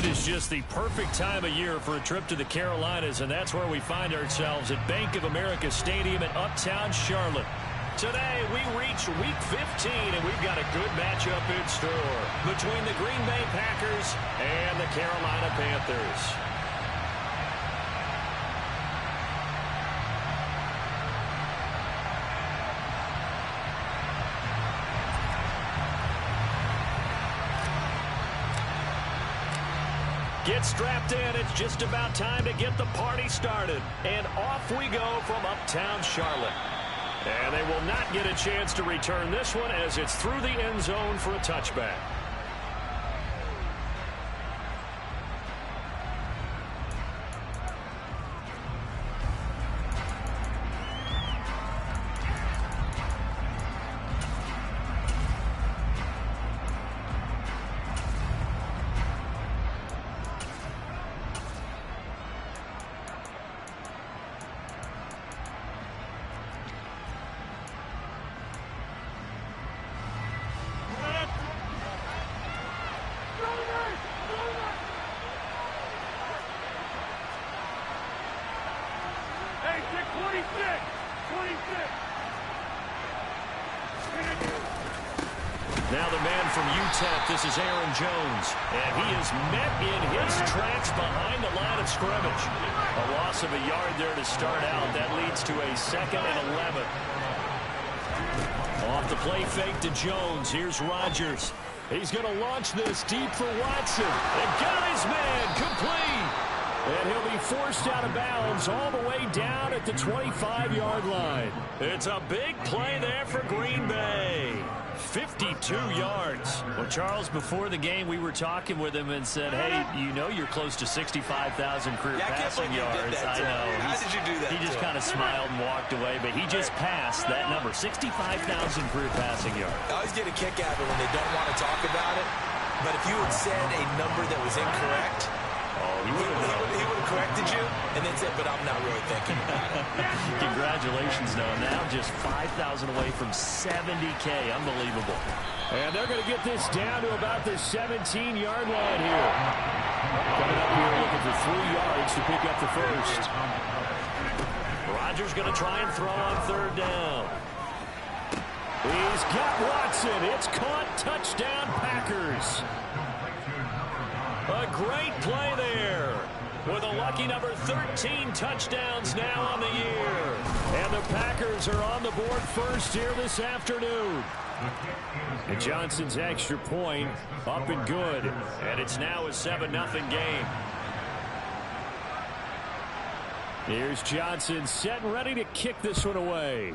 is just the perfect time of year for a trip to the Carolinas, and that's where we find ourselves at Bank of America Stadium in Uptown Charlotte. Today, we reach Week 15, and we've got a good matchup in store between the Green Bay Packers and the Carolina Panthers. Get strapped in. It's just about time to get the party started. And off we go from Uptown Charlotte. And they will not get a chance to return this one as it's through the end zone for a touchback. Now the man from UTEP, this is Aaron Jones, and he is met in his tracks behind the line of scrimmage. A loss of a yard there to start out. That leads to a 2nd and 11. Off the play fake to Jones. Here's Rodgers. He's going to launch this deep for Watson. And got his man complete. And he'll be forced out of bounds all the way down at the 25-yard line. It's a big play there for Green Bay. 52 yards. Well, Charles, before the game, we were talking with him and said, hey, you know you're close to 65,000 career passing yards. I know. How did you do that? He just kind of smiled and walked away, but he just passed that number, 65,000 career passing yards. I always get a kick out of it when they don't want to talk about it. But if you had said a number that was incorrect, he would have corrected you and then said, but I'm not really thinking about it. Congratulations, Noah. Now just 5,000 away from 70K. Unbelievable. And they're going to get this down to about the 17-yard line here. Coming up here looking for 3 yards to pick up the first. Rodgers going to try and throw on 3rd down. He's got Watson. It's caught. Touchdown, Packers. A great play there. With a lucky number 13 touchdowns now on the year. And the Packers are on the board first here this afternoon. And Johnson's extra point up and good. And it's now a 7-0 game. Here's Johnson set and ready to kick this one away.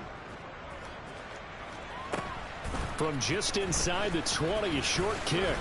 From just inside the 20, a short kick.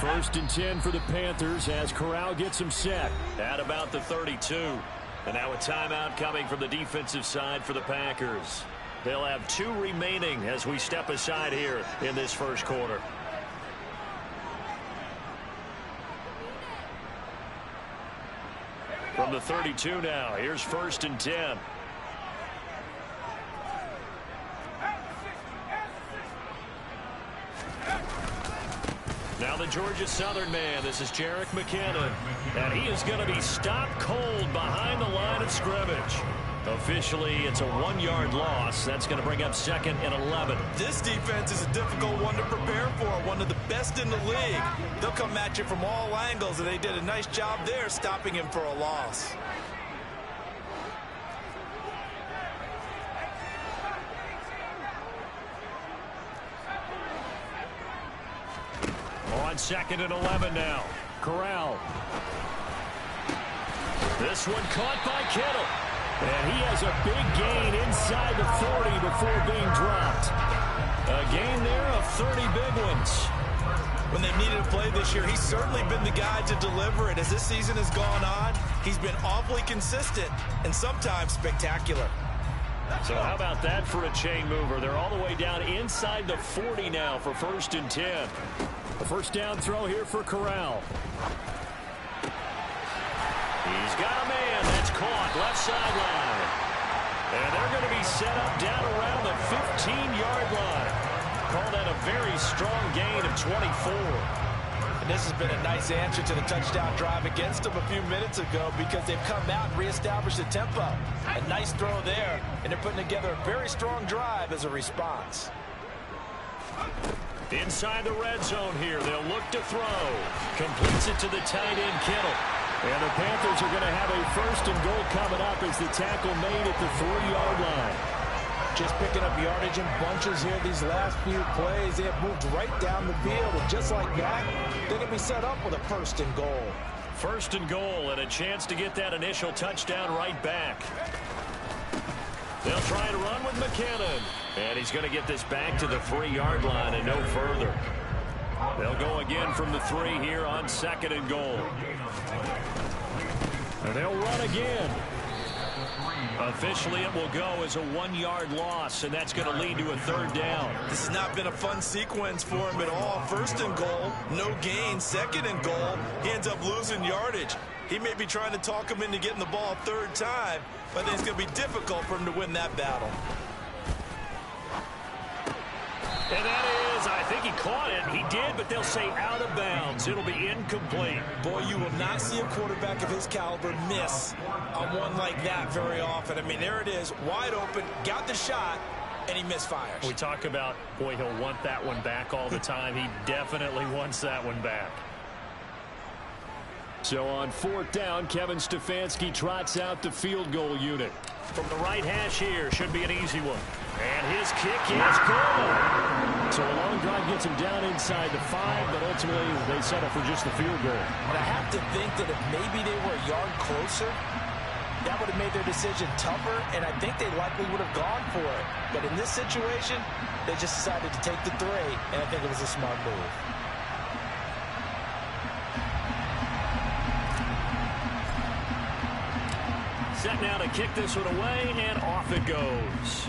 First and 10 for the Panthers as Corral gets him set at about the 32. And now a timeout coming from the defensive side for the Packers. They'll have 2 remaining as we step aside here in this first quarter. From the 32 now, here's 1st and 10. Now the Georgia Southern man, this is Jerick McKinnon. And he is going to be stopped cold behind the line of scrimmage. Officially, it's a 1-yard loss. That's going to bring up 2nd and 11. This defense is a difficult one to prepare for, one of the best in the league. They'll come at you from all angles, and they did a nice job there stopping him for a loss. On 2nd and 11 now. Corral. This one caught by Kittle. And he has a big gain inside the 40 before being dropped. A gain there of 30 big ones. When they've needed a play this year, he's certainly been the guy to deliver it. As this season has gone on, he's been awfully consistent and sometimes spectacular. So how about that for a chain mover? They're all the way down inside the 40 now for 1st and 10. A first down throw here for Corral. He's got a man that's caught left sideline. And they're going to be set up down around the 15-yard line. Call that a very strong gain of 24. And this has been a nice answer to the touchdown drive against them a few minutes ago because they've come out and reestablished the tempo. A nice throw there, and they're putting together a very strong drive as a response. Inside the red zone here, they'll look to throw. Completes it to the tight end, Kittle. And the Panthers are going to have a 1st and goal coming up as the tackle made at the 3-yard line. Just picking up yardage in bunches here these last few plays. They have moved right down the field, and just like that, they're going to be set up with a 1st and goal. 1st and goal, and a chance to get that initial touchdown right back. They'll try and run with McKinnon. And he's going to get this back to the 3-yard line and no further. They'll go again from the 3 here on 2nd and goal. And they'll run again. Officially, it will go as a 1-yard loss, and that's going to lead to a 3rd down. This has not been a fun sequence for him at all. 1st and goal, no gain. 2nd and goal, he ends up losing yardage. He may be trying to talk him into getting the ball 3rd time, but I think it's going to be difficult for him to win that battle. And that is, I think he caught it. He did, but they'll say out of bounds. It'll be incomplete. Boy, you will not see a quarterback of his caliber miss on one like that very often. I mean, there it is, wide open, got the shot, and he misfires. We talk about, boy, he'll want that one back all the time. He definitely wants that one back. So on 4th down, Kevin Stefanski trots out the field goal unit. From the right hash here, should be an easy one. And his kick is good. So a long drive gets him down inside the 5, but ultimately they settle for just the field goal. And I have to think that if maybe they were a yard closer, that would have made their decision tougher, and I think they likely would have gone for it. But in this situation, they just decided to take the 3, and I think it was a smart move. Set now to kick this one away, and off it goes.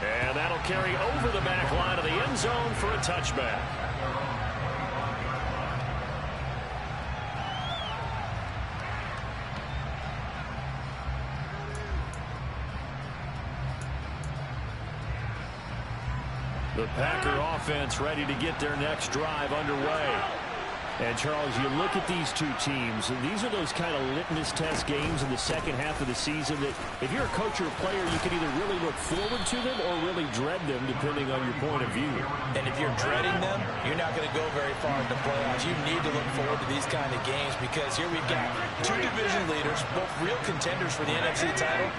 And that'll carry over the back line of the end zone for a touchback. The Packer offense ready to get their next drive underway. And, Charles, you look at these two teams, and these are those kind of litmus test games in the second half of the season that if you're a coach or a player, you can either really look forward to them or really dread them, depending on your point of view. And if you're dreading them, you're not going to go very far in the playoffs. You need to look forward to these kind of games because here we've got 2 division leaders, both real contenders for the NFC title.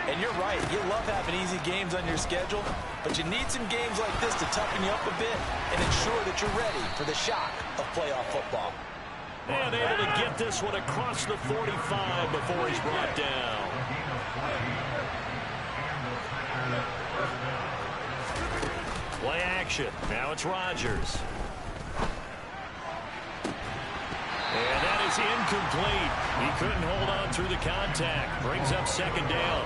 And you're right, you love having easy games on your schedule, but you need some games like this to toughen you up a bit and ensure that you're ready for the shock of playoff football. And able to get this one across the 45 before he's brought down. Play action. Now it's Rodgers. And that is incomplete. He couldn't hold on through the contact. Brings up 2nd down.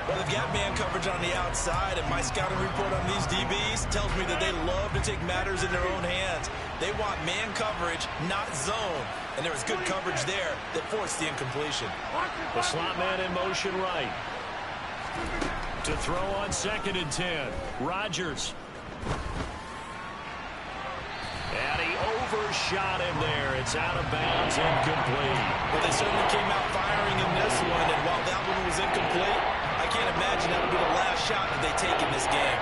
Well, they've got man coverage on the outside, and my scouting report on these DBs tells me that they love to take matters in their own hands. They want man coverage, not zone. And there was good coverage there that forced the incompletion. The slot man in motion right. To throw on 2nd and 10. Rodgers. And he overshot him there. It's out of bounds, incomplete. Well, they certainly came out firing in this one, and while that one was incomplete, I can't imagine that would be the last shot that they take in this game.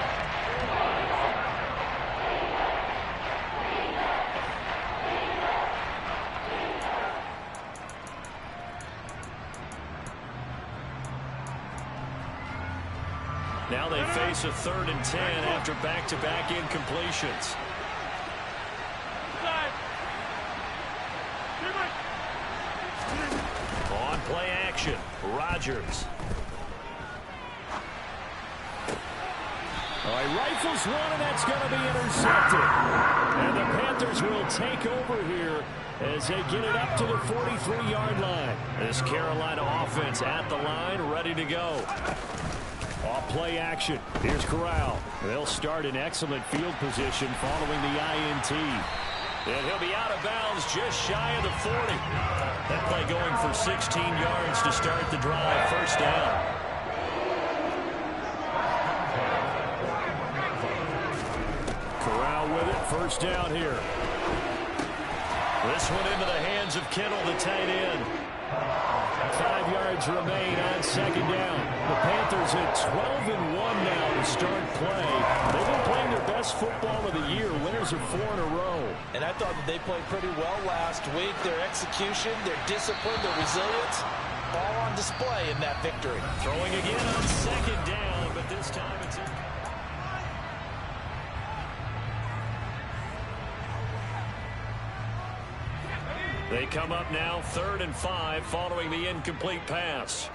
Now they face a 3rd and 10 after back-to-back incompletions. On play action, Rodgers. All right, rifles one, and that's going to be intercepted. And the Panthers will take over here as they get it up to the 43-yard line. This Carolina offense at the line, ready to go. Off play action. Here's Corral. They'll start in excellent field position following the INT. And he'll be out of bounds just shy of the 40. That play going for 16 yards to start the drive. First down. Corral with it. First down here. This one into the hands of Kittle, the tight end. 5 yards remain on second down. The Panthers at 12-1 now to start play. They've been playing their best football of the year. Winners of 4 in a row. And I thought that they played pretty well last week. Their execution, their discipline, their resilience, all on display in that victory. Throwing again on second down, but this time it's in. They come up now 3rd and 5 following the incomplete pass.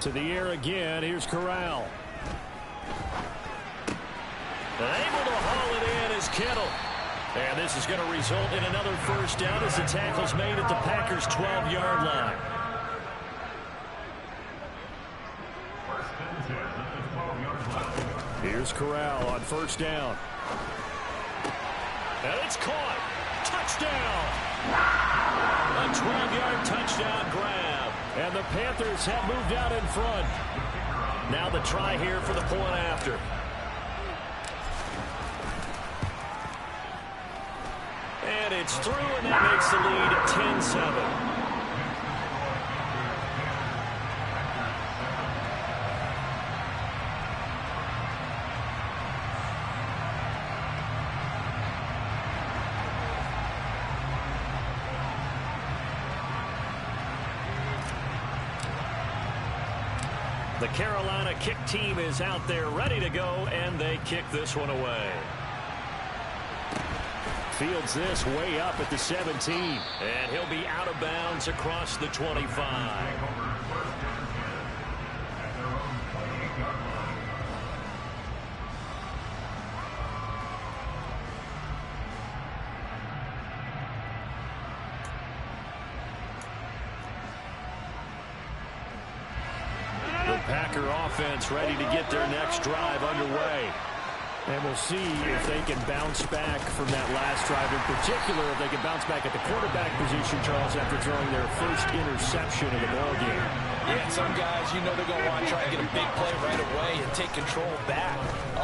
To the air again. Here's Corral. Able to haul it in is Kittle. And this is going to result in another first down as the tackle's made at the Packers' 12-yard line. Here's Corral on first down. And it's caught. Touchdown! A 12-yard touchdown grab. And the Panthers have moved out in front. Now the try here for the point after. And it's through, and that makes the lead 10-7. The Carolina kick team is out there ready to go, and they kick this one away. Fields this way up at the 17, and he'll be out of bounds across the 25. Packer offense ready to get their next drive underway. And we'll see if they can bounce back from that last drive. In particular, if they can bounce back at the quarterback position, Charles, after throwing their first interception of the ballgame. Yeah, some guys, you know they're going to want to try and get a big play right away and take control back.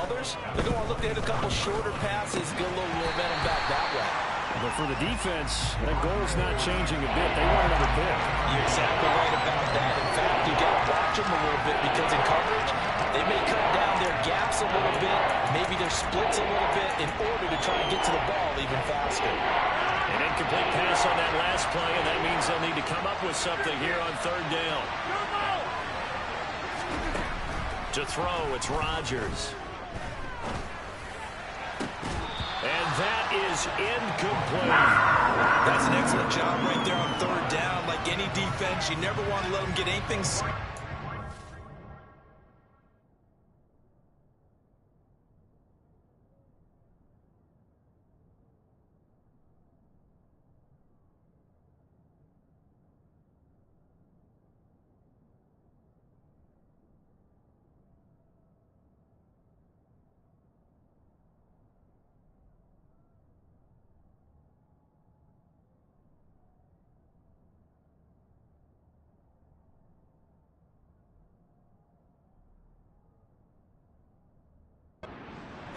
Others, they're going to want to look to hit a couple shorter passes, get a little momentum back that way. But for the defense, that goal's not changing a bit. They want another pick. You're exactly right about that. In fact, you got to watch them a little bit because in coverage, they may cut down their gaps a little bit, maybe their splits a little bit in order to try and get to the ball even faster. An incomplete pass on that last play, and that means they'll need to come up with something here on third down. To throw, it's Rodgers. And that is incomplete. That's an excellent job right there on third down. Like any defense, you never want to let them get anything.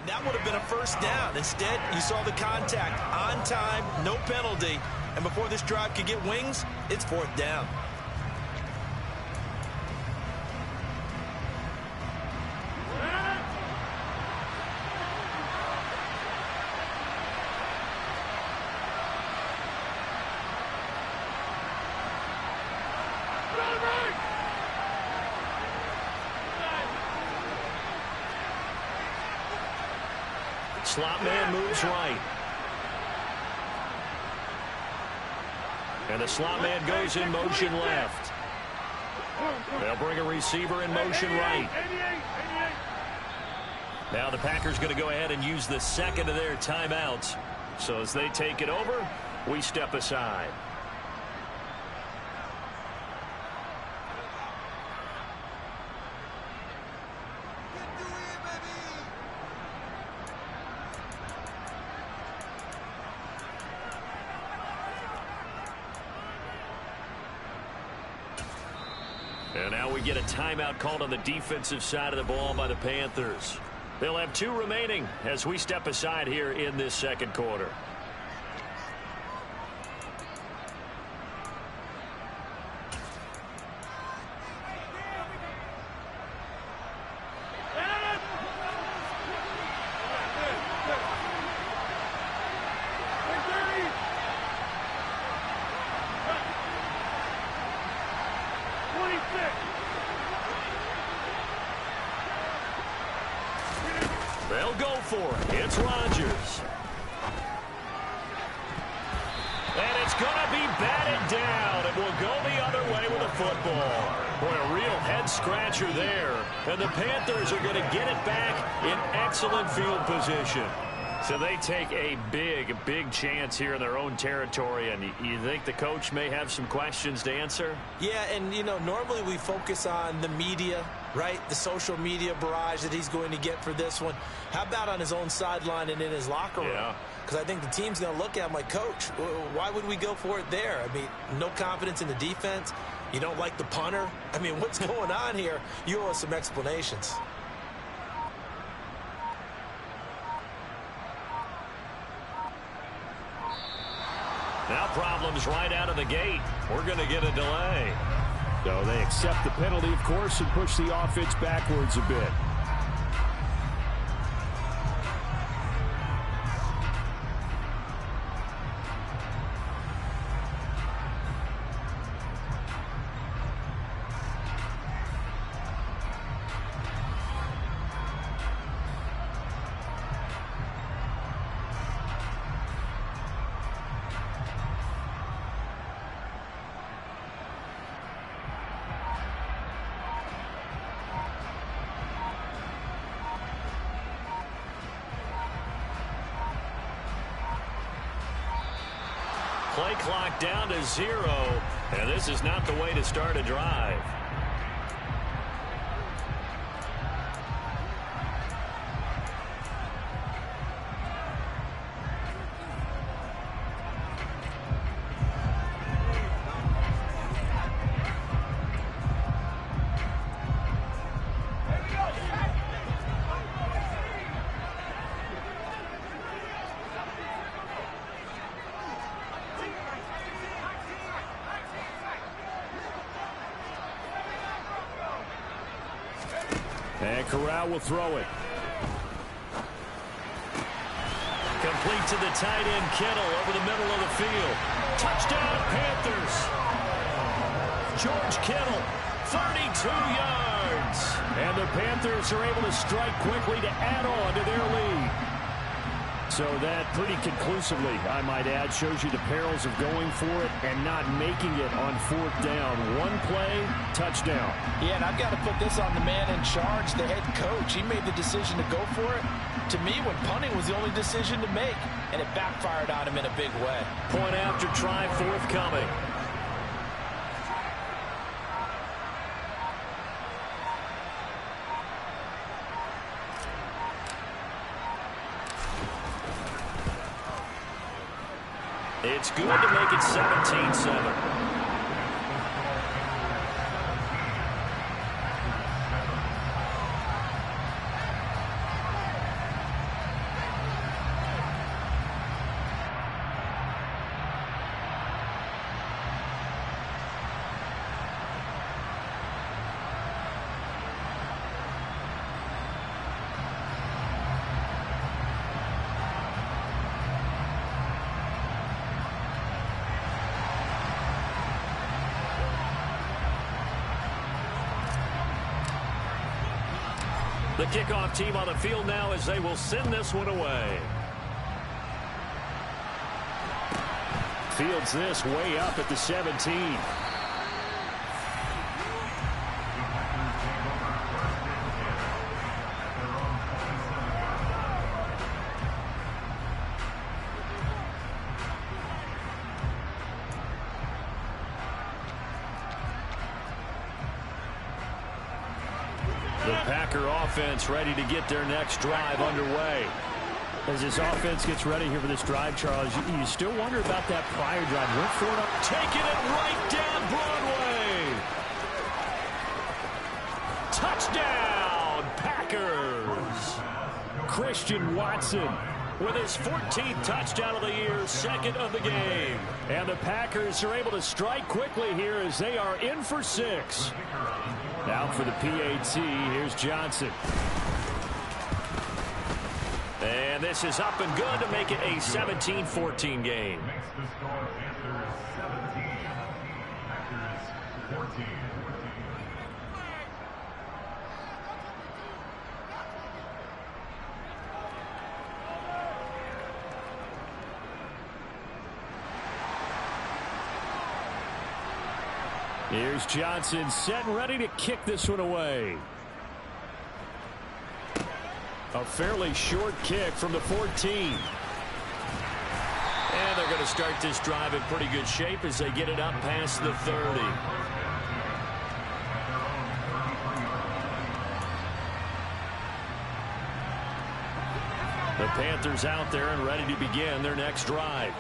That would have been a first down. Instead, you saw the contact on time, no penalty. And before this drive could get wings, it's fourth down. Slot man moves right. And the slot man goes in motion left. They'll bring a receiver in motion right. Now the Packers going to go ahead and use the second of their timeouts. So as they take it over, we step aside. And now we get a timeout called on the defensive side of the ball by the Panthers. They'll have 2 remaining as we step aside here in this second quarter. They'll go for it. It's Rodgers. And it's going to be batted down. It will go the other way with a football. Boy, a real head-scratcher there. And the Panthers are going to get it back in excellent field position. So they take a big chance here in their own territory. And you think the coach may have some questions to answer? Yeah, and, you know, normally we focus on the media, right? The social media barrage that he's going to get for this one. How about on his own sideline and in his locker room? Yeah. Because I think the team's going to look at him like, Coach, why would we go for it there? I mean, no confidence in the defense. You don't like the punter. I mean, what's going on here? You owe us some explanations. Now problems right out of the gate. We're going to get a delay. So they accept the penalty, of course, and push the offense backwards a bit. Play clock down to 0, and this is not the way to start a drive. And Corral will throw it. Complete to the tight end, Kittle, over the middle of the field. Touchdown, Panthers. George Kittle, 32 yards. And the Panthers are able to strike quickly to add on to their lead. So that pretty conclusively, I might add, shows you the perils of going for it and not making it on 4th down. One play, touchdown. Yeah, and I've got to put this on the man in charge, the head coach. He made the decision to go for it. To me, when punting was the only decision to make, and it backfired on him in a big way. Point after try forthcoming. It's good to make it 17-7. The kickoff team on the field now as they will send this one away. Fields this way up at the 17. Packer offense ready to get their next drive underway. As this offense gets ready here for this drive, Charles, you still wonder about that prior drive. Went for it up, taking it right down Broadway. Touchdown, Packers. Christian Watson with his 14th touchdown of the year, second of the game. And the Packers are able to strike quickly here as they are in for 6. Now for the PAT, here's Johnson. And this is up and good to make it a 17-14 game. Here's Johnson set and ready to kick this one away. A fairly short kick from the 14. And they're going to start this drive in pretty good shape as they get it up past the 30. The Panthers out there and ready to begin their next drive.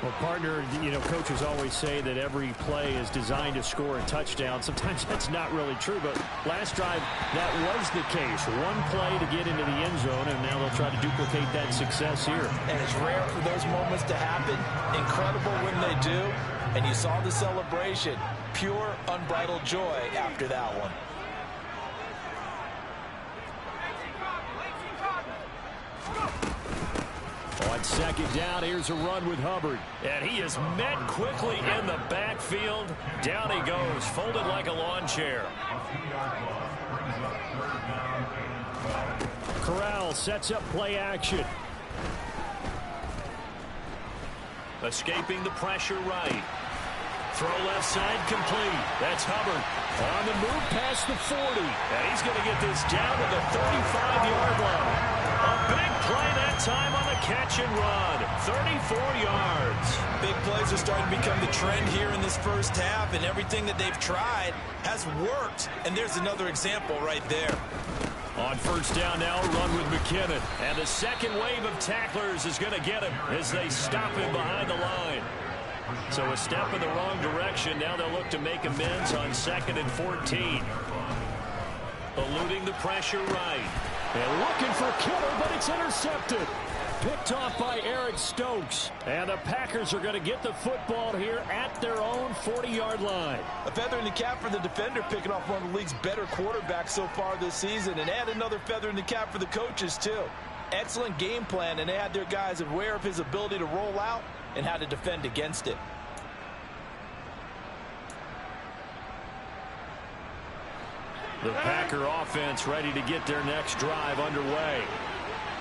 Well, partner, coaches always say that every play is designed to score a touchdown. Sometimes that's not really true, but last drive, that was the case. One play to get into the end zone, and now they'll try to duplicate that success here. And it's rare for those moments to happen. Incredible when they do. And you saw the celebration. Pure, unbridled joy after that one. On second down, here's a run with Hubbard. And he is met quickly in the backfield. Down he goes, folded like a lawn chair. Corral sets up play action. Escaping the pressure right. Throw left side complete. That's Hubbard on the move past the 40. And he's going to get this down to the 35-yard line. A big play that time on the catch and run. 34 yards. Big plays are starting to become the trend here in this first half, and everything that they've tried has worked. And there's another example right there. On first down now, a run with McKinnon. And the second wave of tacklers is going to get him as they stop him behind the line. So a step in the wrong direction. Now they'll look to make amends on 2nd and 14. Eluding the pressure right. And looking for Kittle, but it's intercepted. Picked off by Eric Stokes. And the Packers are going to get the football here at their own 40-yard line. A feather in the cap for the defender, picking off one of the league's better quarterbacks so far this season. And add another feather in the cap for the coaches, too. Excellent game plan, and they had their guys aware of his ability to roll out and how to defend against it. The Packer offense ready to get their next drive underway.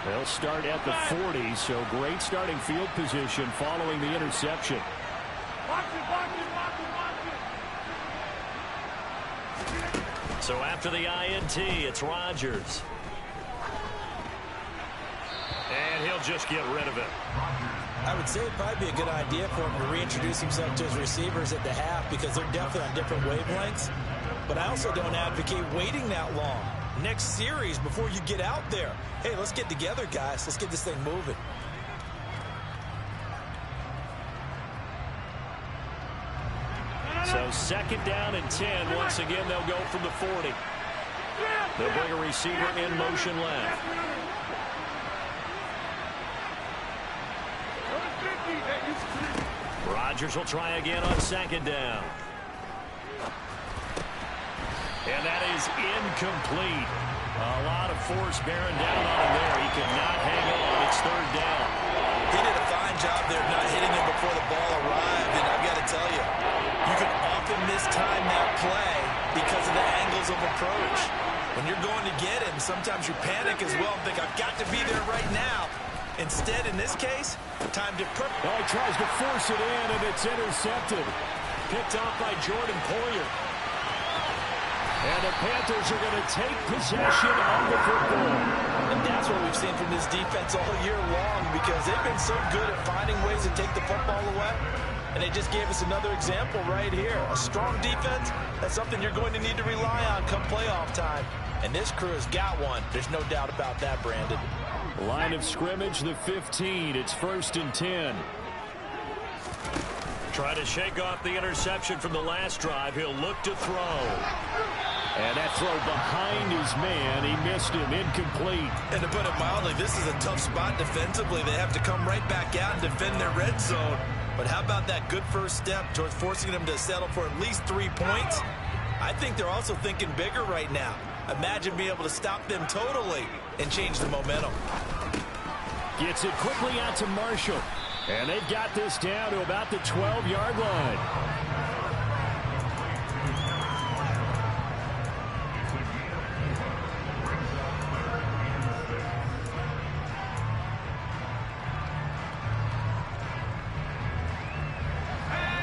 They'll start at the 40, so great starting field position following the interception. So after the INT, it's Rodgers. And he'll just get rid of it. I would say it'd probably be a good idea for him to reintroduce himself to his receivers at the half because they're definitely on different wavelengths. But I also don't advocate waiting that long. Next series before you get out there. Hey, let's get together, guys. Let's get this thing moving. So 2nd down and 10. Once again, they'll go from the 40. They'll bring a receiver in motion left. Rodgers will try again on 2nd down. And that is incomplete. A lot of force bearing down on him there. He could not hang on. It's 3rd down. He did a fine job there not hitting him before the ball arrived. And I've got to tell you, you can often mistime that play because of the angles of approach. When you're going to get him, sometimes you panic as well and think, I've got to be there right now. Instead, in this case, time to put. Oh, he tries to force it in, and it's intercepted. Picked off by Jordan Poyer. And the Panthers are going to take possession of the football. And that's what we've seen from this defense all year long because they've been so good at finding ways to take the football away. And they just gave us another example right here. A strong defense, that's something you're going to need to rely on come playoff time. And this crew has got one. There's no doubt about that, Brandon. Line of scrimmage, the 15. It's 1st and 10. Try to shake off the interception from the last drive. He'll look to throw. And that throw behind his man. He missed him. Incomplete. And to put it mildly, this is a tough spot defensively. They have to come right back out and defend their red zone. But how about that good first step towards forcing them to settle for at least 3 points? I think they're also thinking bigger right now. Imagine being able to stop them totally and change the momentum. Gets it quickly out to Marshall. And they've got this down to about the 12-yard line.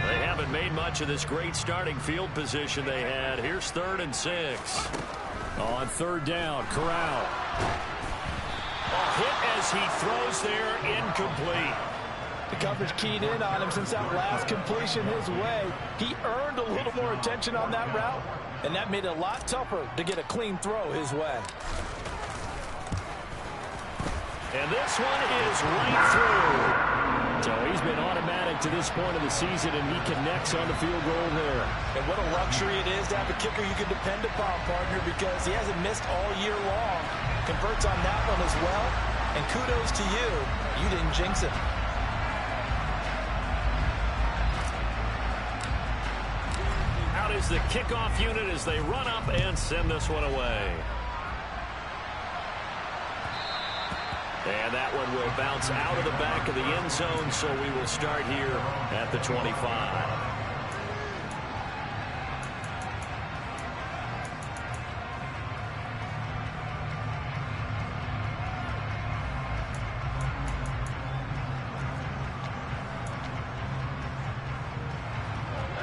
They haven't made much of this great starting field position they had. Here's 3rd and 6. On 3rd down, Corral. A hit as he throws there, incomplete. The coverage keyed in on him since that last completion his way. He earned a little more attention on that route, and that made it a lot tougher to get a clean throw his way. And this one is right through. So he's been automatic to this point of the season, and he connects on the field goal there. And what a luxury it is to have a kicker you can depend upon, partner, because he hasn't missed all year long. Converts on that one as well, and kudos to you. You didn't jinx it. Out is the kickoff unit as they run up and send this one away. And that one will bounce out of the back of the end zone, so we will start here at the 25.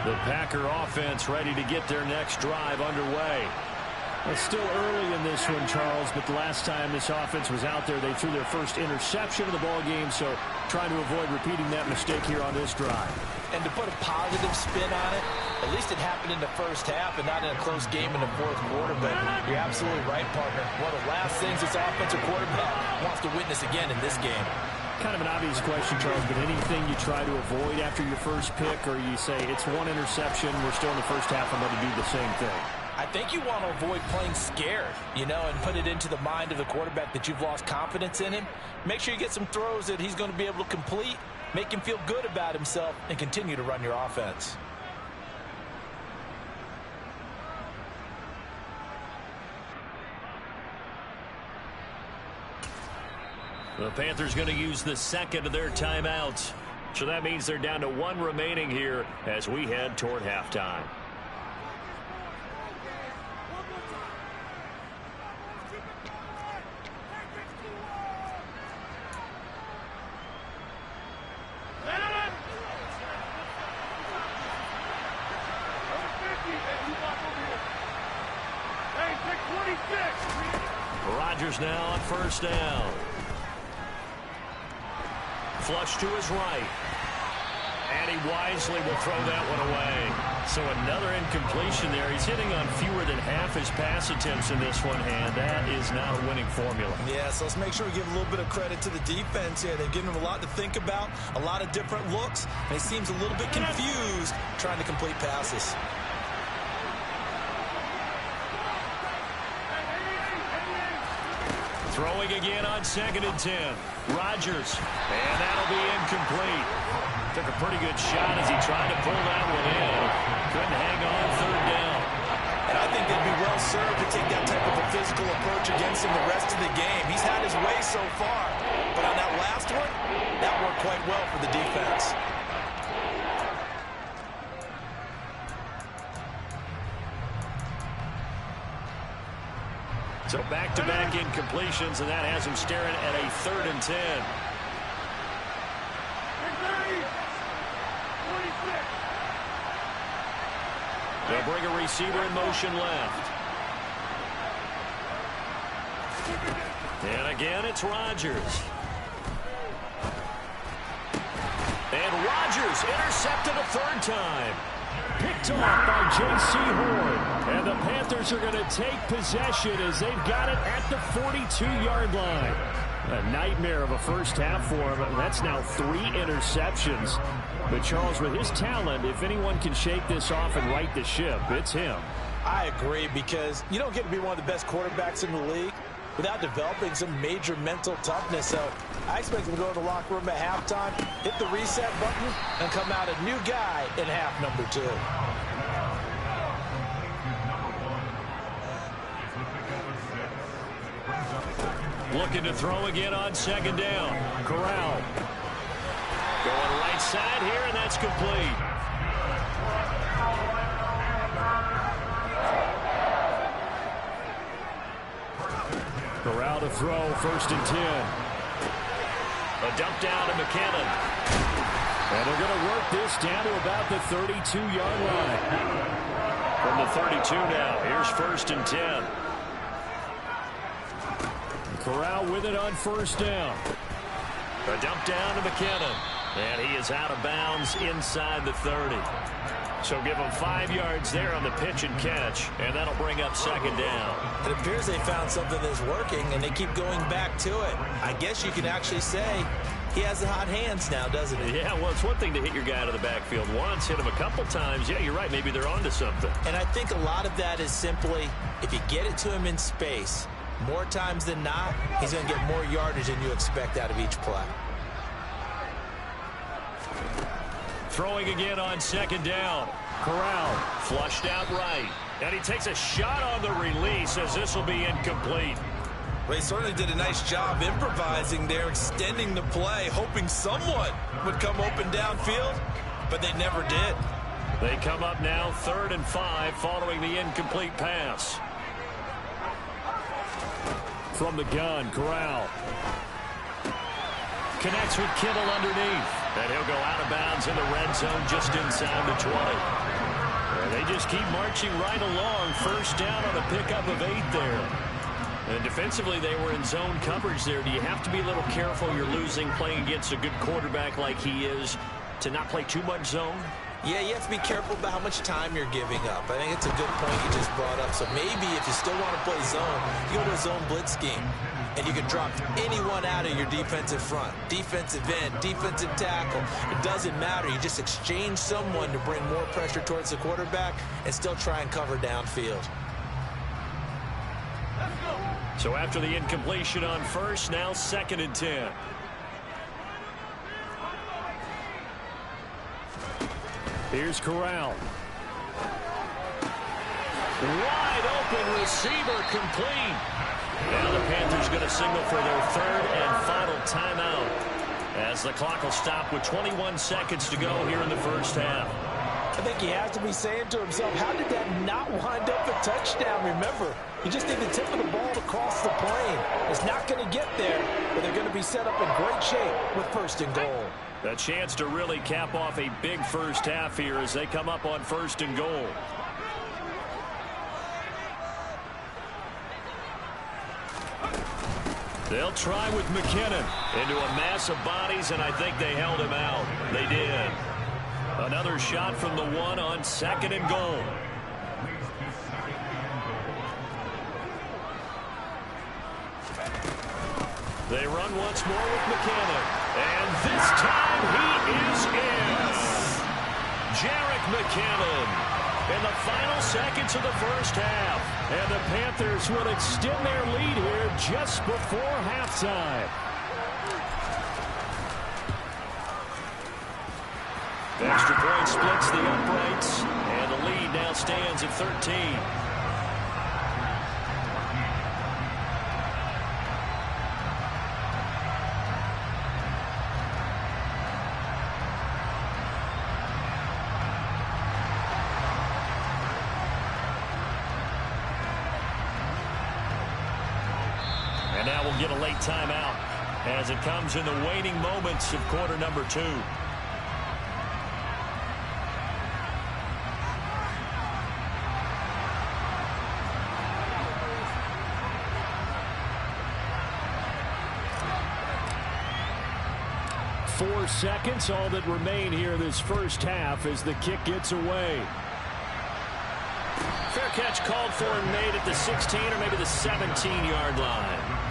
The Packer offense ready to get their next drive underway. It's still early in this one, Charles, but the last time this offense was out there, they threw their first interception of the ball game, so trying to avoid repeating that mistake here on this drive. And to put a positive spin on it, at least it happened in the first half and not in a close game in the 4th quarter, but you're absolutely right, partner. One of the last things this offensive quarterback wants to witness again in this game. Kind of an obvious question, Charles, but anything you try to avoid after your first pick, or you say it's one interception, we're still in the first half, I'm going to do the same thing? I think you want to avoid playing scared, and put it into the mind of the quarterback that you've lost confidence in him. Make sure you get some throws that he's going to be able to complete, make him feel good about himself, and continue to run your offense. The Panthers going to use the second of their timeouts. So that means they're down to 1 remaining here as we head toward halftime. Rodgers now on 1st down. Flush to his right. And he wisely will throw that one away. So another incompletion there. He's hitting on fewer than half his pass attempts in this one, and that is not a winning formula. Yeah, so let's make sure we give a little bit of credit to the defense here. They've given him a lot to think about, a lot of different looks, and he seems a little bit confused trying to complete passes. Throwing again on 2nd and 10. Rodgers. And that'll be incomplete. Took a pretty good shot as he tried to pull that one in. Couldn't hang on 3rd down. And I think they'd be well served to take that type of a physical approach against him the rest of the game. He's had his way so far. But on that last one, that worked quite well for the defense. So back-to-back incompletions, and that has him staring at a 3rd and 10. They'll bring a receiver in motion left. And again, it's Rodgers. And Rodgers intercepted a third time. Picked off by J.C. Horn. And the Panthers are going to take possession as they've got it at the 42-yard line. A nightmare of a first half for him. That's now 3 interceptions. But Charles, with his talent, if anyone can shake this off and right the ship, it's him. I agree, because you don't get to be one of the best quarterbacks in the league without developing some major mental toughness. So I expect him to go to the locker room at halftime, hit the reset button, and come out a new guy in half number 2. Looking to throw again on second down. Corral. Going right side here, and that's complete. Corral to throw, 1st and 10. A dump down to McKinnon. And they're going to work this down to about the 32-yard line. From the 32 now, here's 1st and 10. Corral with it on 1st down. A dump down to McKinnon. And he is out of bounds inside the 30. So give him 5 yards there on the pitch and catch, and that'll bring up 2nd down. It appears they found something that's working, and they keep going back to it. I guess you can actually say he has the hot hands now, doesn't he? Yeah, well, it's one thing to hit your guy out of the backfield once, hit him a couple times. Yeah, you're right. Maybe they're onto something. And I think a lot of that is simply, if you get it to him in space, more times than not, he's going to get more yardage than you expect out of each play. Throwing again on 2nd down. Corral flushed out right. And he takes a shot on the release as this will be incomplete. Well, he certainly did a nice job improvising there, extending the play, hoping someone would come open downfield, but they never did. They come up now 3rd and 5 following the incomplete pass. From the gun, Corral connects with Kittle underneath. And he'll go out of bounds in the red zone just inside the 20. And they just keep marching right along. 1st down on a pickup of 8 there. And defensively, they were in zone coverage there. Do you have to be a little careful? You're losing playing against a good quarterback like he is to not play too much zone? Yeah, you have to be careful about how much time you're giving up. I think it's a good point you just brought up. So maybe if you still want to play zone, you go to a zone blitz scheme. And you can drop anyone out of your defensive front. Defensive end, defensive tackle. It doesn't matter. You just exchange someone to bring more pressure towards the quarterback and still try and cover downfield. So after the incompletion on 1st, now 2nd and 10. Here's Corral. Wide open receiver, complete. Now the Panthers going to signal for their 3rd and final timeout as the clock will stop with 21 seconds to go here in the 1st half. I think he has to be saying to himself, how did that not wind up a touchdown? Remember, you just need the tip of the ball to cross the plane. It's not going to get there, but they're going to be set up in great shape with 1st and goal. A chance to really cap off a big first half here as they come up on 1st and goal. They'll try with McKinnon into a mass of bodies, and I think they held him out. They did. Another shot from the 1 on 2nd and goal. They run once more with McKinnon. And this time he is in. Jerick McKinnon in the final seconds of the 1st half. And the Panthers will extend their lead here just before halftime. Extra point splits the uprights, and the lead now stands at 13. And now we'll get a late timeout as it comes in the waning moments of quarter number 2. 4 seconds, all that remain here this first half as the kick gets away. Fair catch called for and made at the 16 or maybe the 17-yard line.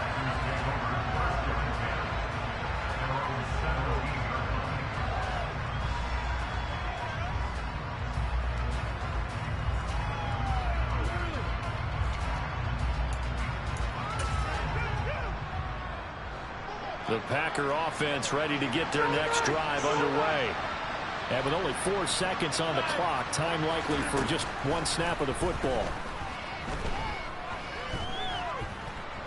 The Packer offense ready to get their next drive underway. And with only 4 seconds on the clock, time likely for just one snap of the football.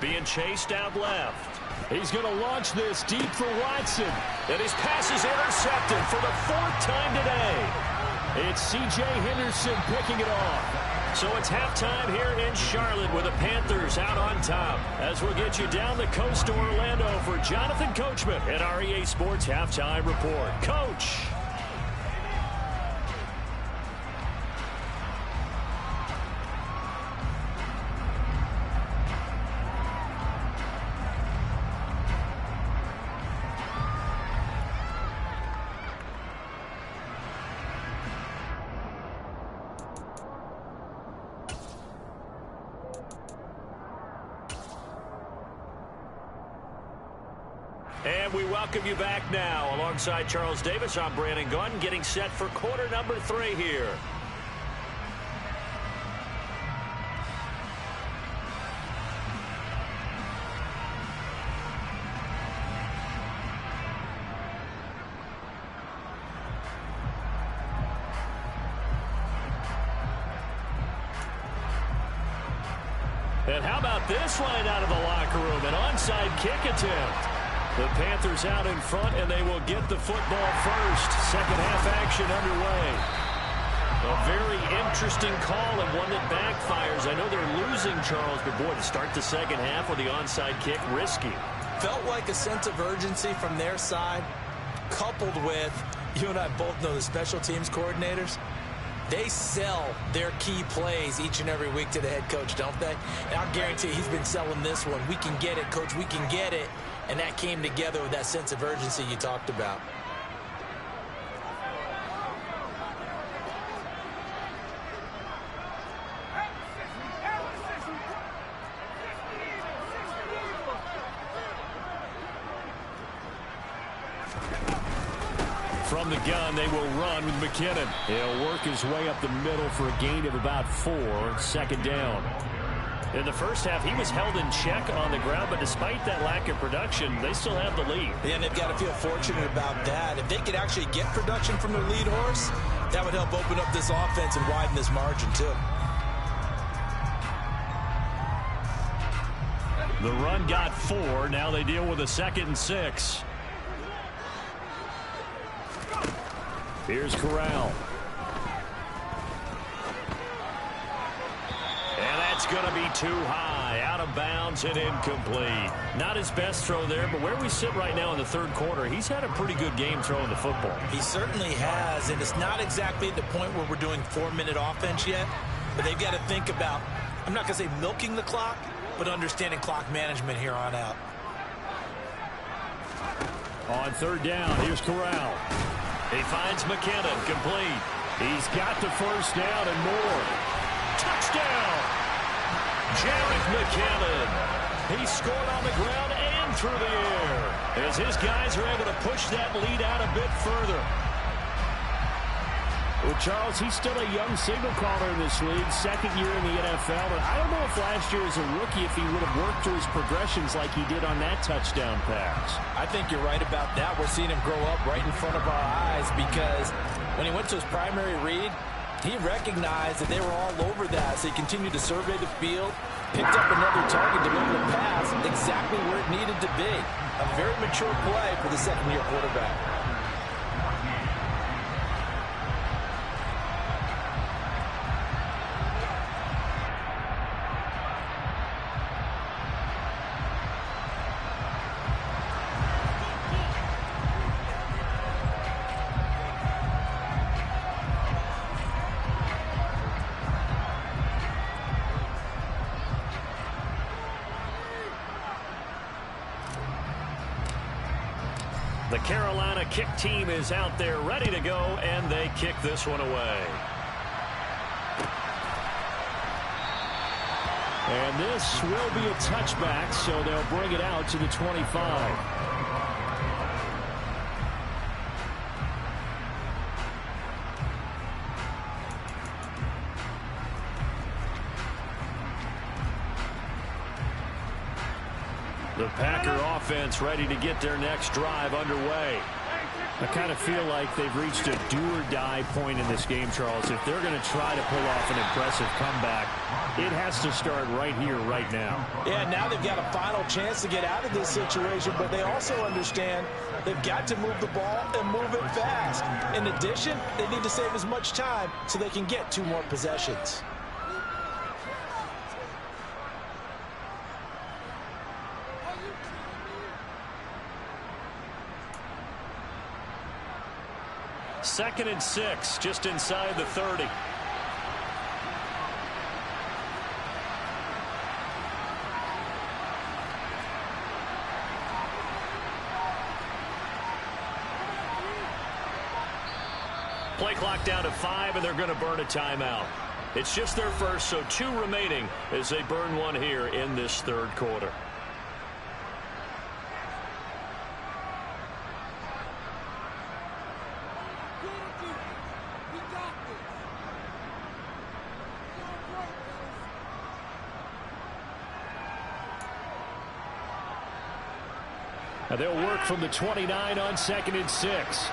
Being chased out left. He's going to launch this deep for Watson. And his pass is intercepted for the 4th time today. It's C.J. Henderson picking it off. So it's halftime here in Charlotte with the Panthers out on top. As we'll get you down the coast to Orlando for Jonathan Coachman at our EA Sports Halftime Report. Coach. And we welcome you back now. Alongside Charles Davis, I'm Brandon Gaudin, getting set for quarter number 3 here. And how about this line out of the locker room? An onside kick attempt. The Panthers out in front, and they will get the football first. Second half action underway. A very interesting call and one that backfires. I know they're losing, Charles, but boy, to start the second half with the onside kick, risky. Felt like a sense of urgency from their side, coupled with, you and I both know the special teams coordinators. They sell their key plays each and every week to the head coach, don't they? And I'll guarantee he's been selling this one. We can get it, coach. We can get it. And that came together with that sense of urgency you talked about. From the gun, they will run with McKinnon. He'll work his way up the middle for a gain of about 4. Second down. In the first half, he was held in check on the ground, but despite that lack of production, they still have the lead. Yeah, and they've got to feel fortunate about that. If they could actually get production from their lead horse, that would help open up this offense and widen this margin, too. The run got 4. Now they deal with a 2nd and 6. Here's Corral. And that's going to be too high. Out of bounds and incomplete. Not his best throw there, but where we sit right now in the third quarter, he's had a pretty good game throwing the football. He certainly has, and it's not exactly at the point where we're doing 4-minute offense yet, but they've got to think about, I'm not going to say milking the clock, but understanding clock management here on out. On third down, here's Corral. He finds McKinnon, complete. He's got the first down and more. Touchdown! Jerick McKinnon. He scored on the ground and through the air as his guys are able to push that lead out a bit further. Well, Charles, he's still a young signal caller in this league, second year in the NFL. And I don't know if last year as a rookie, if he would have worked through his progressions like he did on that touchdown pass. I think you're right about that. We're seeing him grow up right in front of our eyes because when he went to his primary read, he recognized that they were all over that. So he continued to survey the field, picked up another target, delivered a pass exactly where it needed to be. A very mature play for the second-year quarterback. The Carolina kick team is out there ready to go, and they kick this one away. And this will be a touchback, so they'll bring it out to the 25. The Packer offense ready to get their next drive underway. I kind of feel like they've reached a do-or-die point in this game, Charles. If they're going to try to pull off an impressive comeback, it has to start right here, right now. Yeah, now they've got a final chance to get out of this situation, but they also understand they've got to move the ball and move it fast. In addition, they need to save as much time so they can get 2 more possessions. Second and 6, just inside the 30. Play clock down to 5, and they're going to burn a timeout. It's just their first, so 2 remaining as they burn one here in this third quarter. Now they'll work from the 29 on second and 6.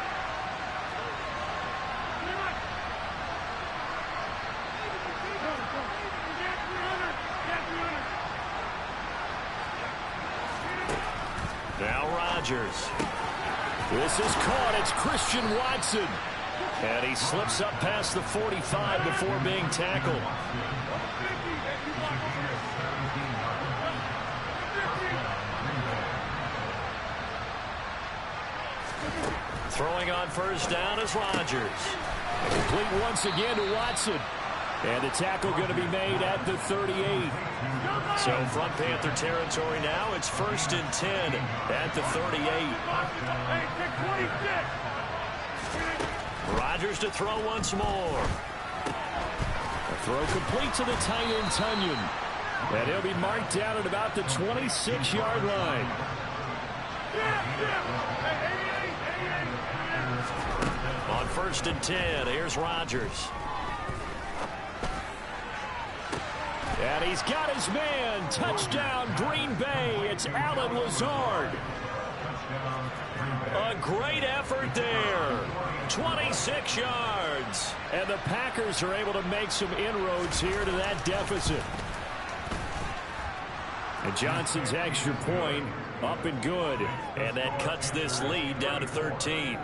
Now Rodgers. This is caught. It's Christian Watson. And he slips up past the 45 before being tackled. Throwing on first down is Rodgers. Complete once again to Watson. And the tackle going to be made at the 38. So from Panther territory now, it's 1st and 10 at the 38. Rodgers to throw once more. A throw complete to the tight end, Tunyon. And he'll be marked down at about the 26-yard line. On 1st and 10, here's Rodgers. And he's got his man. Touchdown, Green Bay. It's Allen Lazard. A great effort there. 26 yards. And the Packers are able to make some inroads here to that deficit. And Johnson's extra point up and good. And that cuts this lead down to 13.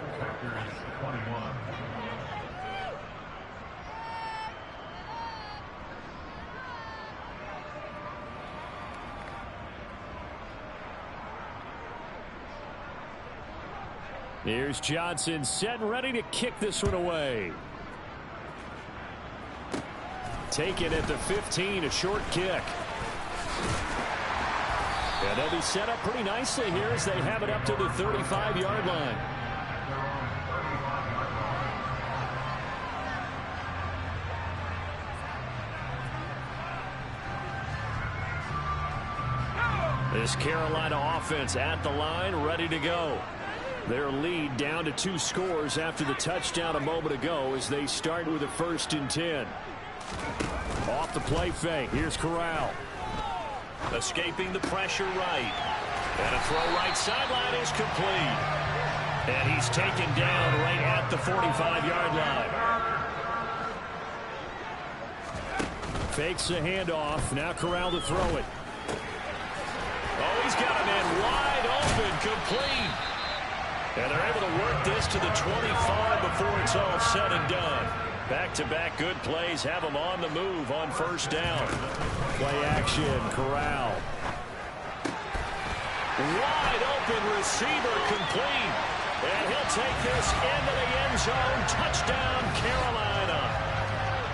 Here's Johnson set and ready to kick this one away. Taken at the 15, a short kick. And they'll be set up pretty nicely here as they have it up to the 35-yard line. This Carolina offense at the line, ready to go. Their lead down to 2 scores after the touchdown a moment ago as they start with a 1st and 10. Off the play fake. Here's Corral. Escaping the pressure right. And a throw right sideline is complete. And he's taken down right at the 45-yard line. Fakes the handoff. Now Corral to throw it. Oh, he's got a man wide open, complete. And they're able to work this to the 25 before it's all said and done. Back-to-back good plays have them on the move on first down. Play action, Corral. Wide open receiver, complete. And he'll take this into the end zone. Touchdown, Carolina.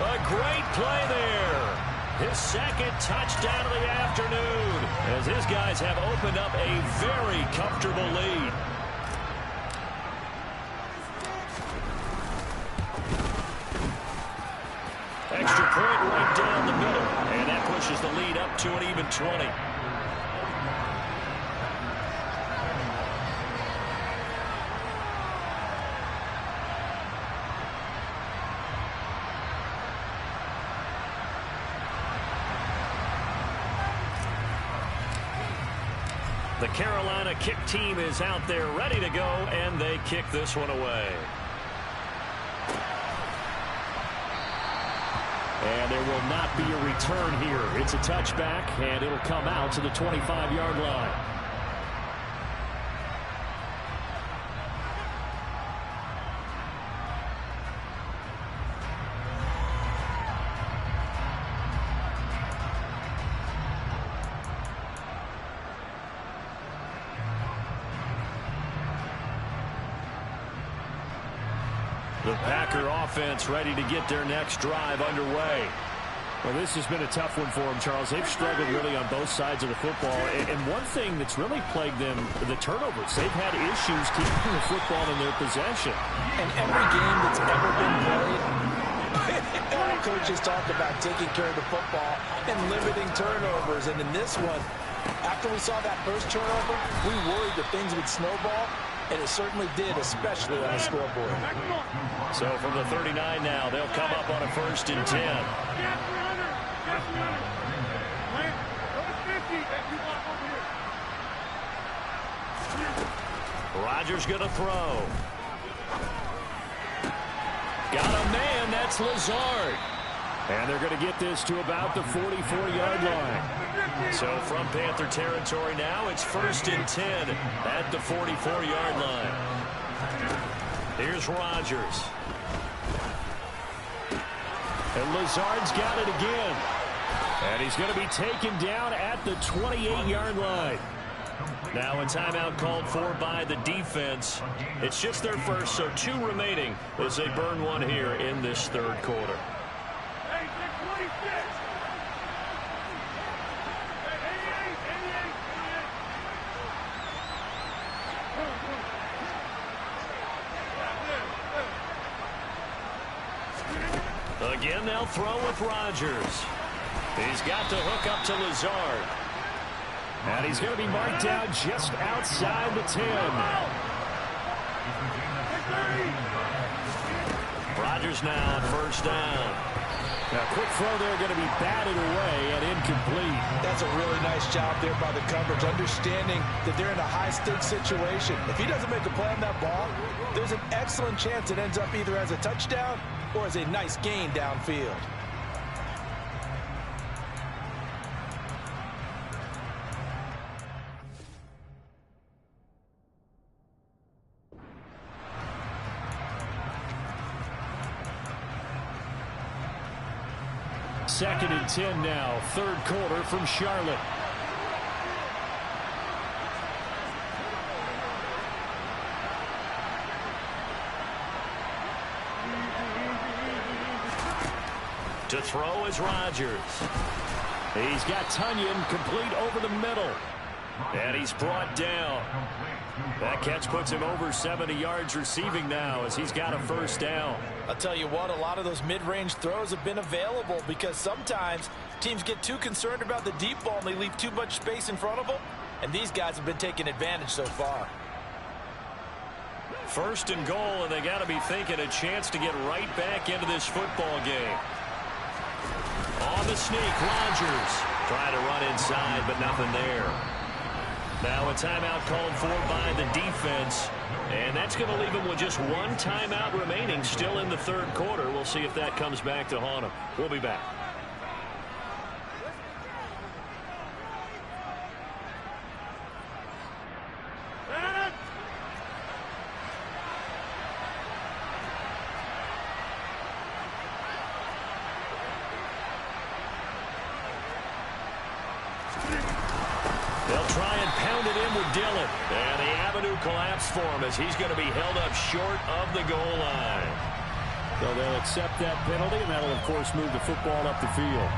A great play there. His second touchdown of the afternoon as his guys have opened up a very comfortable lead. extra point right down the middle. And that pushes the lead up to an even 20. The Carolina kick team is out there ready to go, and they kick this one away. And there will not be a return here. It's a touchback, and it'll come out to the 25-yard line. The Packer offense ready to get their next drive underway. Well, this has been a tough one for them, Charles. They've struggled really on both sides of the football. And one thing that's really plagued them, the turnovers. They've had issues keeping the football in their possession. And every game that's ever been played, all coaches talk about taking care of the football and limiting turnovers. And in this one, after we saw that first turnover, we worried that things would snowball. And it certainly did, especially on the scoreboard. So from the 39 now, they'll come up on a 1st and 10. Rodgers going to throw. Got a man, that's Lazard. And they're going to get this to about the 44-yard line. So from Panther territory now, it's 1st and 10 at the 44-yard line. Here's Rodgers. And Lazard's got it again. And he's going to be taken down at the 28-yard line. Now a timeout called for by the defense. It's just their first, so 2 remaining as they burn one here in this 3rd quarter. Again, they'll throw with Rodgers. He's got the hook up to Lazard. And he's going to be marked down just outside the 10. Rodgers now on 1st down. Now, quick throw there, going to be batted away and incomplete. That's a really nice job there by the coverage, understanding that they're in a high-stakes situation. If he doesn't make a play on that ball, there's an excellent chance it ends up either as a touchdown or as a nice gain downfield. Second and 10 now, 3rd quarter from Charlotte. To throw is Rodgers. He's got Tunyon complete over the middle. And he's brought down. That catch puts him over 70 yards receiving now as he's got a 1st down. I'll tell you what, a lot of those mid-range throws have been available because sometimes teams get too concerned about the deep ball and they leave too much space in front of them. And these guys have been taking advantage so far. 1st and goal, and they got to be thinking a chance to get right back into this football game. On the sneak, Rodgers trying to run inside, but nothing there. Now a timeout called for by the defense, and that's going to leave them with just 1 timeout remaining still in the 3rd quarter. We'll see if that comes back to haunt them. We'll be back. They'll try and pound it in with Dillon. And the avenue collapsed for him as he's going to be held up short of the goal line. So they'll accept that penalty, and that'll, of course, move the football up the field.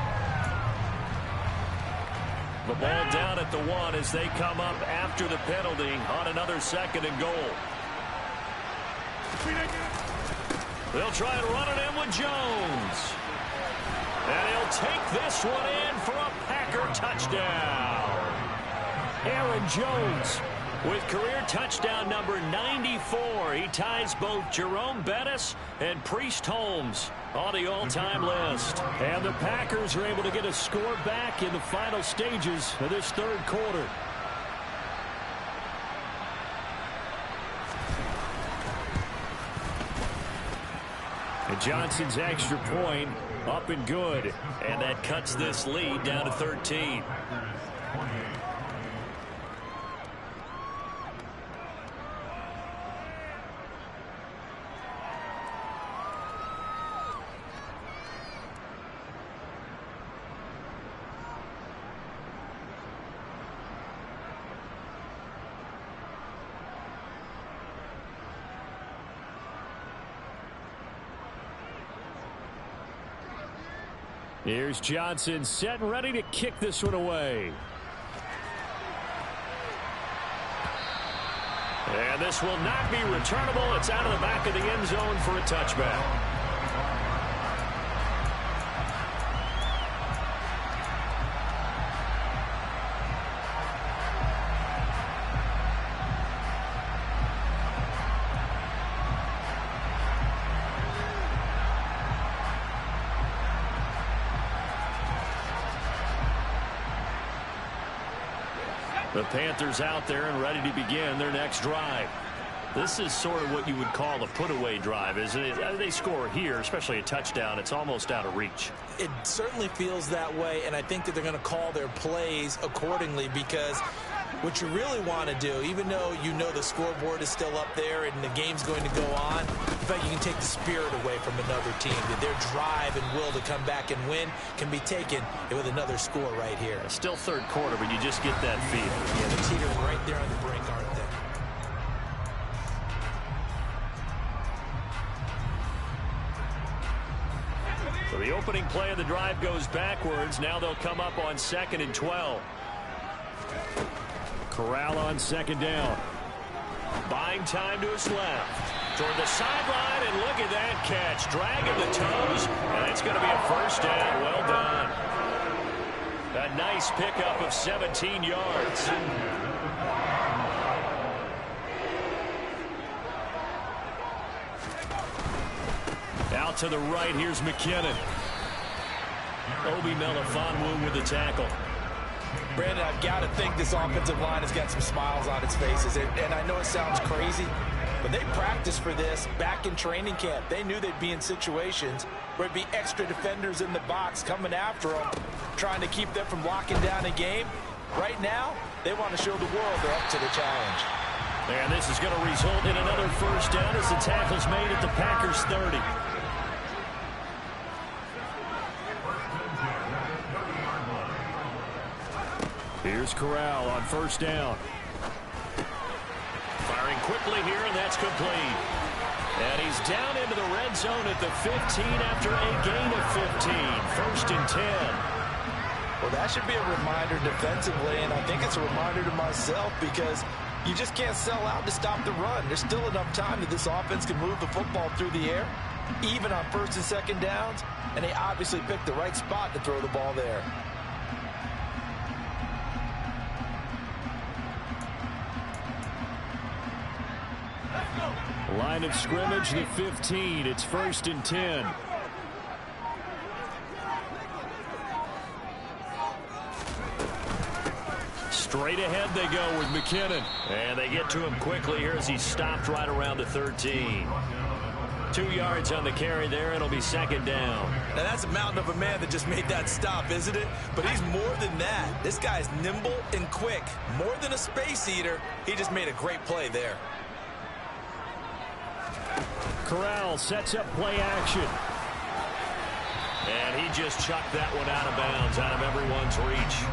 The ball down at the 1 as they come up after the penalty on another 2nd and goal. They'll try and run it in with Jones. take this one in for a Packer touchdown. Aaron Jones with career touchdown number 94. He ties both Jerome Bettis and Priest Holmes on the all-time list. And the Packers are able to get a score back in the final stages of this third quarter. And Johnson's extra point up and good. And that cuts this lead down to 13. Here's Johnson set and ready to kick this one away. And this will not be returnable. It's out of the back of the end zone for a touchback. The Panthers out there and ready to begin their next drive. This is sort of what you would call a put-away drive, isn't it? They score here, especially a touchdown. It's almost out of reach. It certainly feels that way, and I think that they're going to call their plays accordingly, because what you really want to do, even though you know the scoreboard is still up there and the game's going to go on, in fact, you can take the spirit away from another team. That their drive and will to come back and win can be taken with another score right here. Still third quarter, but you just get that feel. Yeah, they're teetering right there on the brink, aren't they? So the opening play of the drive goes backwards. Now they'll come up on 2nd and 12. Corral on second down. Buying time to his left. Toward the sideline, and look at that catch. Dragging the toes, and it's going to be a first down. Well done. A nice pickup of 17 yards. Out to the right, here's McKinnon. Obi Melifonwu with the tackle. Brandon, I've got to think this offensive line has got some smiles on its faces. And I know it sounds crazy, but they practiced for this back in training camp. They knew they'd be in situations where it'd be extra defenders in the box coming after them, trying to keep them from locking down a game. Right now, they want to show the world they're up to the challenge. And this is going to result in another first down as the tackle's made at the Packers 30. Here's Corral on first down. Firing quickly here, and that's complete. And he's down into the red zone at the 15 after a gain of 15. 1st and 10. Well, that should be a reminder defensively, and I think it's a reminder to myself, because you just can't sell out to stop the run. There's still enough time that this offense can move the football through the air, even on 1st and 2nd downs, and they obviously picked the right spot to throw the ball there. Line of scrimmage, the 15. It's 1st and 10. Straight ahead they go with McKinnon. And they get to him quickly here as he stopped right around the 13. 2 yards on the carry there. It'll be 2nd down. Now that's a mountain of a man that just made that stop, isn't it? But he's more than that. This guy's nimble and quick. More than a space eater. He just made a great play there. Corral sets up play action. And he just chucked that one out of bounds, out of everyone's reach.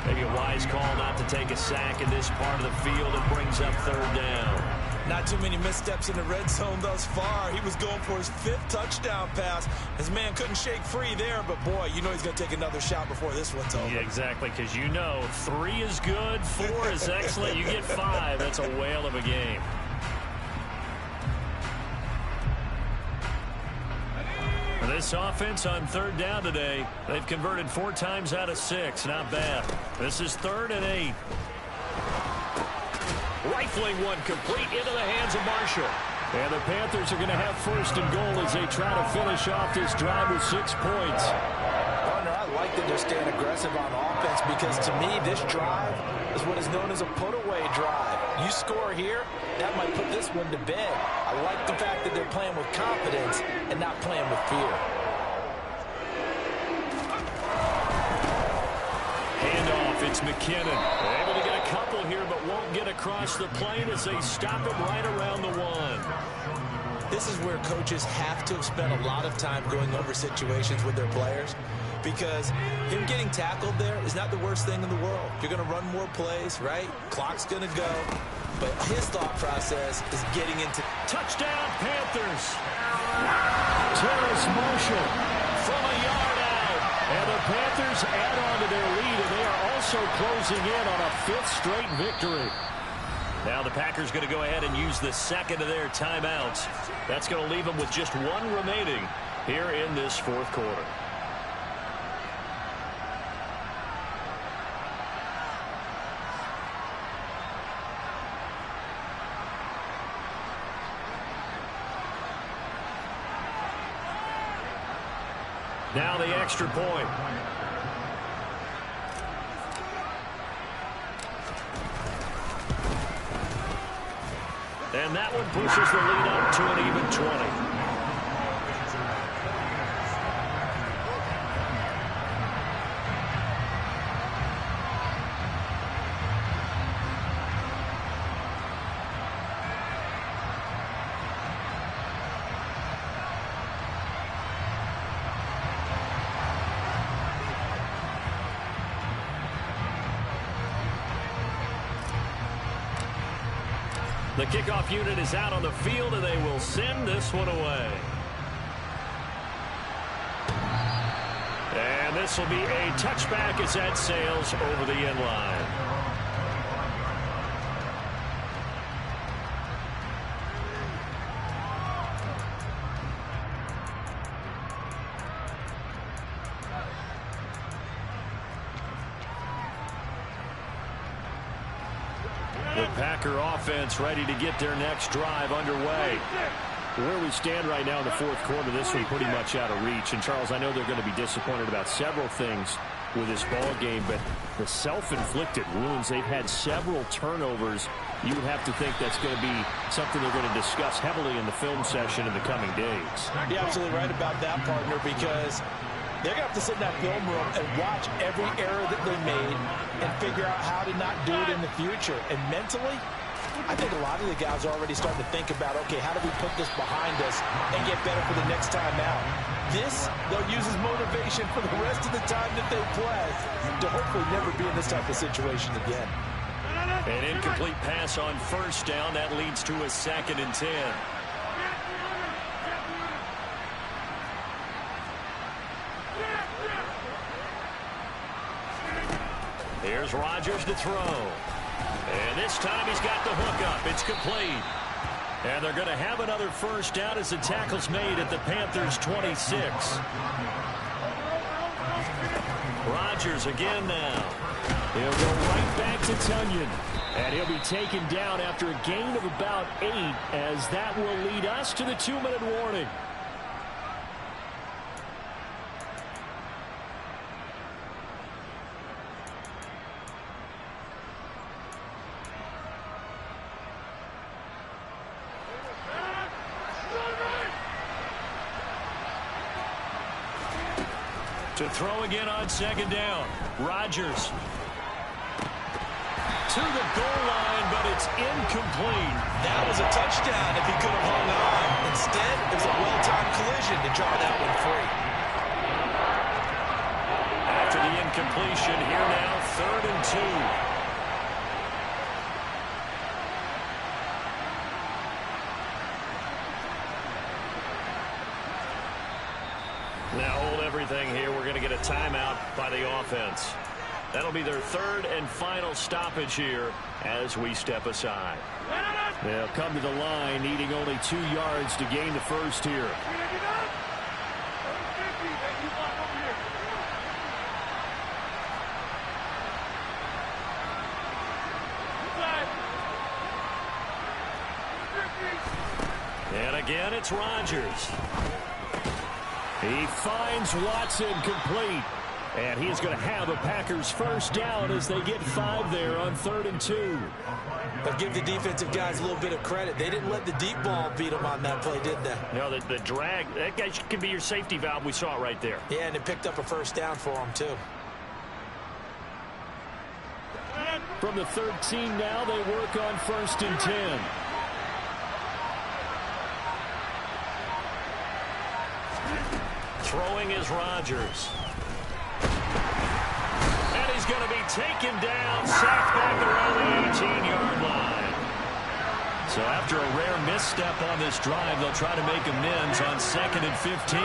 Maybe a wise call not to take a sack in this part of the field. It brings up 3rd down. Not too many missteps in the red zone thus far. He was going for his 5th touchdown pass. His man couldn't shake free there, but boy, you know he's going to take another shot before this one's over. Yeah, exactly, because you know 3 is good, 4 is excellent. You get 5. That's a whale of a game. This offense on third down today, they've converted 4 times out of 6. Not bad. This is 3rd and 8. Rifling one complete into the hands of Marshall. And the Panthers are going to have 1st and goal as they try to finish off this drive with 6 points. Partner, I like that they're staying aggressive on offense because to me this drive is what is known as a put-away drive. You score here, that might put this one to bed. I like the fact that they're playing with confidence and not playing with fear. Handoff, it's McKinnon. Able to get a couple here, but won't get across the plane as they stop him right around the 1. This is where coaches have to have spent a lot of time going over situations with their players because him getting tackled there is not the worst thing in the world. You're going to run more plays, right? Clock's going to go. But his thought process is getting into touchdown Panthers. Terrace Marshall from a yard out. And the Panthers add on to their lead, and they are also closing in on a 5th straight victory. Now the Packers going to go ahead and use the 2nd of their timeouts. That's going to leave them with just 1 remaining here in this 4th quarter. Now the extra point. And that one pushes the lead up to an even 20. The kickoff unit is out on the field, and they will send this one away. And this will be a touchback as that sails over the end line. The Packer offense ready to get their next drive underway. Where we stand right now in the 4th quarter, this one pretty much out of reach. And, Charles, I know they're going to be disappointed about several things with this ball game, but the self-inflicted wounds, they've had several turnovers. You would have to think that's going to be something they're going to discuss heavily in the film session in the coming days. You're absolutely right about that, partner, because they're going to have to sit in that film room and watch every error that they made and figure out how to not do it in the future. And mentally, I think a lot of the guys are already starting to think about, okay, how do we put this behind us and get better for the next time out? This, they'll use as motivation for the rest of the time that they play to hopefully never be in this type of situation again. An incomplete pass on 1st down. That leads to a 2nd and 10. Here's Rodgers to throw. And this time he's got the hook up. It's complete. And they're going to have another 1st down as the tackle's made at the Panthers' 26. Rodgers again now. He'll go right back to Tunyon. And he'll be taken down after a gain of about 8, as that will lead us to the 2-minute warning. To throw again on 2nd down. Rodgers to the goal line, but it's incomplete. That was a touchdown if he could have hung on. Instead, it was a well-timed collision to draw that one free. After the incompletion, here now, 3rd and 2. Now hold everything here. We're going to get a timeout by the offense. That'll be their 3rd and final stoppage here as we step aside. They'll come to the line, needing only 2 yards to gain the 1st here. Again, it's Rodgers. He finds Watson complete. And he's going to have a Packers first down as they get 5 there on 3rd and 2. But give the defensive guys a little bit of credit. They didn't let the deep ball beat them on that play, did they? No, the drag, that guy can be your safety valve. We saw it right there. Yeah, and it picked up a first down for them, too. From the 13 now, they work on 1st and 10. Throwing is Rodgers. And he's going to be taken down, sacked back around the 18-yard line. So after a rare misstep on this drive, they'll try to make amends on 2nd and 15.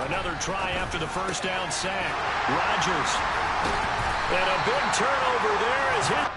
Another try after the first down sack. Rodgers. And a big turnover there is hit.